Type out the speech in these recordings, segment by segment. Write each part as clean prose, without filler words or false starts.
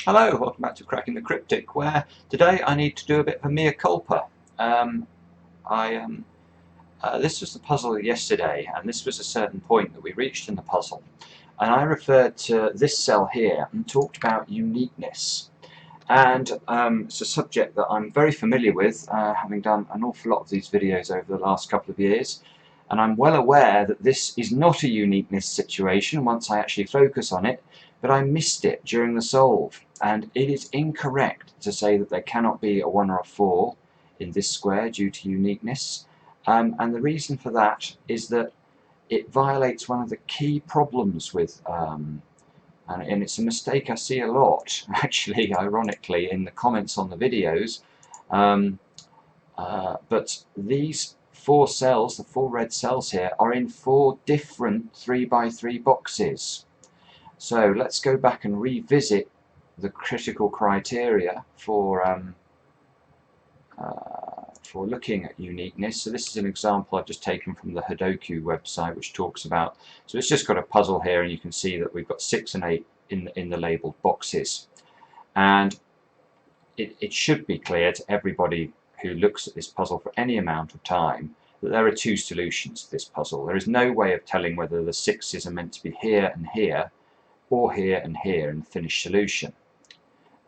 Hello, welcome back to Cracking the Cryptic, where today I need to do a bit of a mea culpa. This was the puzzle yesterday, and this was a certain point that we reached in the puzzle. And I referred to this cell here and talked about uniqueness. And it's a subject that I'm very familiar with, having done an awful lot of these videos over the last couple of years. And I'm well aware that this is not a uniqueness situation once I actually focus on it, but I missed it during the solve. And it is incorrect to say that there cannot be a 1 or a 4 in this square due to uniqueness. And the reason for that is that it violates one of the key problems with, and it's a mistake I see a lot, actually, ironically, in the comments on the videos. But these 4 cells, the 4 red cells here, are in 4 different 3x3 boxes. So let's go back and revisit the critical criteria for looking at uniqueness. So this is an example I've just taken from the Sudoku website, which talks about, so it's just got a puzzle here, and you can see that we've got 6 and 8 in the labelled boxes. And it should be clear to everybody who looks at this puzzle for any amount of time that there are 2 solutions to this puzzle. There is no way of telling whether the 6s are meant to be here and here, or here and here in the finished solution.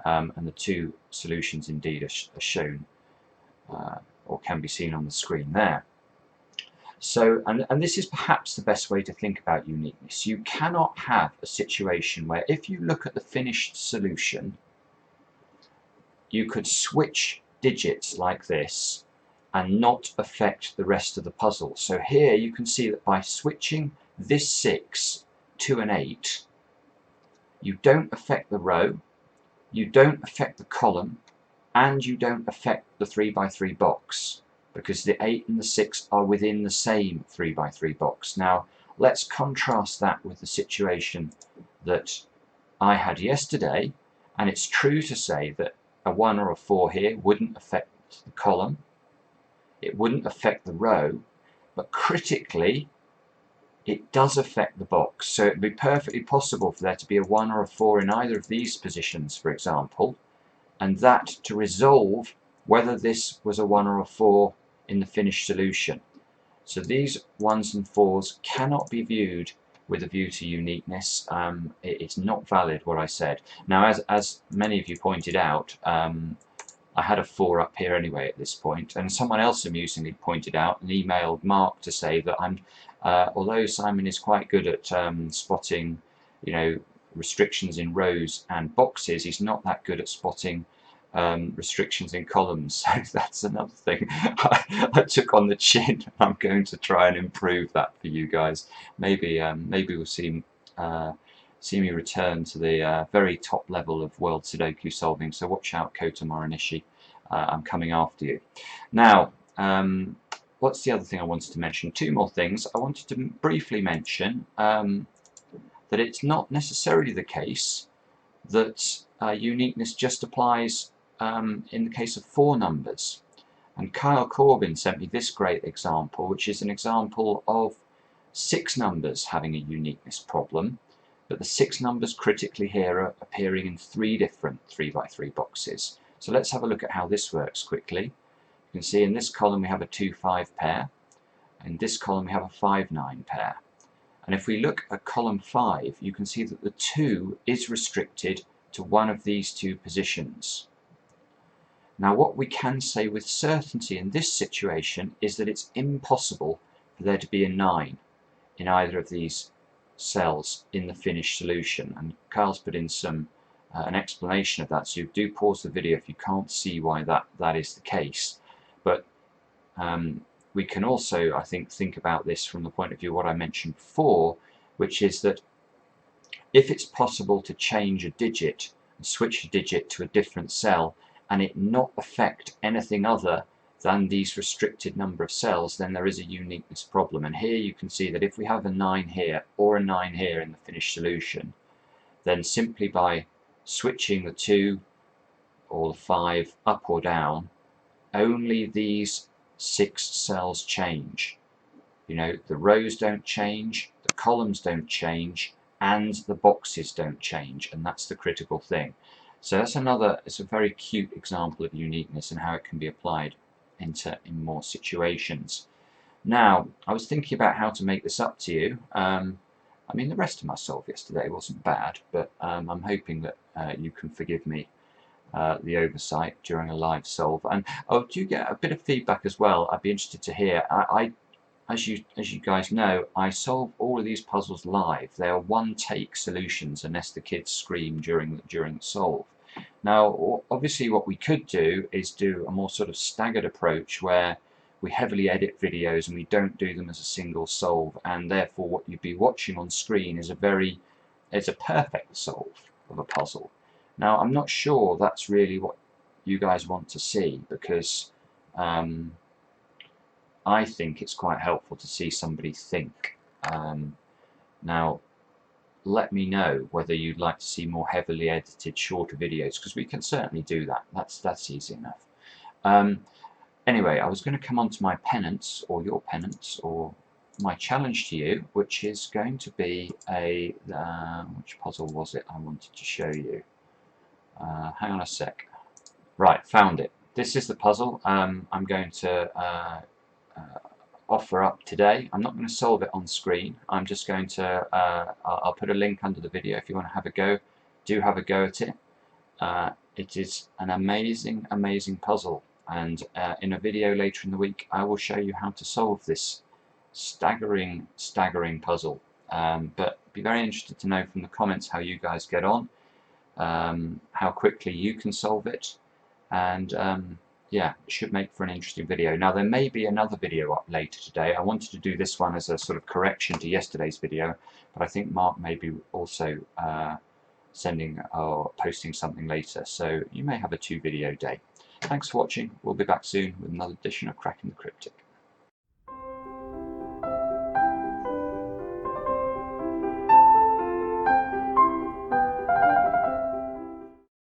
And the 2 solutions indeed are shown or can be seen on the screen there. So, and this is perhaps the best way to think about uniqueness. You cannot have a situation where if you look at the finished solution, you could switch digits like this and not affect the rest of the puzzle. So here you can see that by switching this 6 to an 8, you don't affect the row, you don't affect the column, and you don't affect the 3x3 box, because the 8 and the 6 are within the same 3x3 box. Now let's contrast that with the situation that I had yesterday, and it's true to say that a 1 or a 4 here wouldn't affect the column, it wouldn't affect the row, but critically it does affect the box. So it would be perfectly possible for there to be a 1 or a 4 in either of these positions, for example, and that to resolve whether this was a 1 or a 4 in the finished solution. So these 1s and 4s cannot be viewed with a view to uniqueness. It's not valid, what I said. Now, as many of you pointed out, I had a 4 up here anyway at this point, and someone else amusingly pointed out and emailed Mark to say that although Simon is quite good at spotting, restrictions in rows and boxes, he's not that good at spotting restrictions in columns. So that's another thing I took on the chin. I'm going to try and improve that for you guys. Maybe we'll see me return to the very top level of World Sudoku solving. So watch out, Kota Morinishi. I'm coming after you. Now, what's the other thing I wanted to mention? 2 more things. I wanted to briefly mention that it's not necessarily the case that uniqueness just applies in the case of 4 numbers. And Kyle Corbin sent me this great example, which is an example of 6 numbers having a uniqueness problem, but the 6 numbers critically here are appearing in 3 different 3x3 boxes. So let's have a look at how this works quickly. You can see in this column we have a 2-5 pair, in this column we have a 5-9 pair. And if we look at column 5, you can see that the 2 is restricted to one of these 2 positions. Now what we can say with certainty in this situation is that it's impossible for there to be a 9 in either of these cells in the finished solution. And Kyle's put in some an explanation of that, so you do pause the video if you can't see why that is the case. But we can also, I think about this from the point of view of what I mentioned before, which is that if it's possible to change a digit and switch a digit to a different cell and it not affect anything other than these restricted number of cells, then there is a uniqueness problem. And here you can see that if we have a 9 here or a 9 here in the finished solution, then simply by switching the 2 or the 5 up or down, only these 6 cells change. The rows don't change, the columns don't change, and the boxes don't change, and that's the critical thing. So that's another, it's a very cute example of uniqueness and how it can be applied in more situations. Now, I was thinking about how to make this up to you. I mean, the rest of my solve yesterday wasn't bad, but I'm hoping that you can forgive me the oversight during a live solve. And oh, do you get a bit of feedback as well? I'd be interested to hear. As you guys know, I solve all of these puzzles live. They are one-take solutions unless the kids scream during the solve. Now, obviously, what we could do is do a more sort of staggered approach where we heavily edit videos and we don't do them as a single solve, and therefore what you'd be watching on screen is it's a perfect solve of a puzzle. Now, I'm not sure that's really what you guys want to see, because I think it's quite helpful to see somebody think. Now, let me know whether you'd like to see more heavily edited, shorter videos, because we can certainly do that. That's easy enough. Anyway, I was going to come on to my penance, or your penance, or my challenge to you, which is going to be a... which puzzle was it I wanted to show you? Hang on a sec. Right, found it. This is the puzzle I'm going to offer up today. I'm not going to solve it on screen. I'm just going to... I'll put a link under the video if you want to have a go. Do have a go at it. It is an amazing, amazing puzzle. And in a video later in the week, I will show you how to solve this staggering puzzle. But be very interested to know from the comments how you guys get on, how quickly you can solve it, and yeah, it should make for an interesting video. Now, there may be another video up later today. I wanted to do this one as a sort of correction to yesterday's video, but I think Mark may be also sending or posting something later, so you may have a 2-video day. Thanks for watching. We'll be back soon with another edition of Cracking the Cryptic.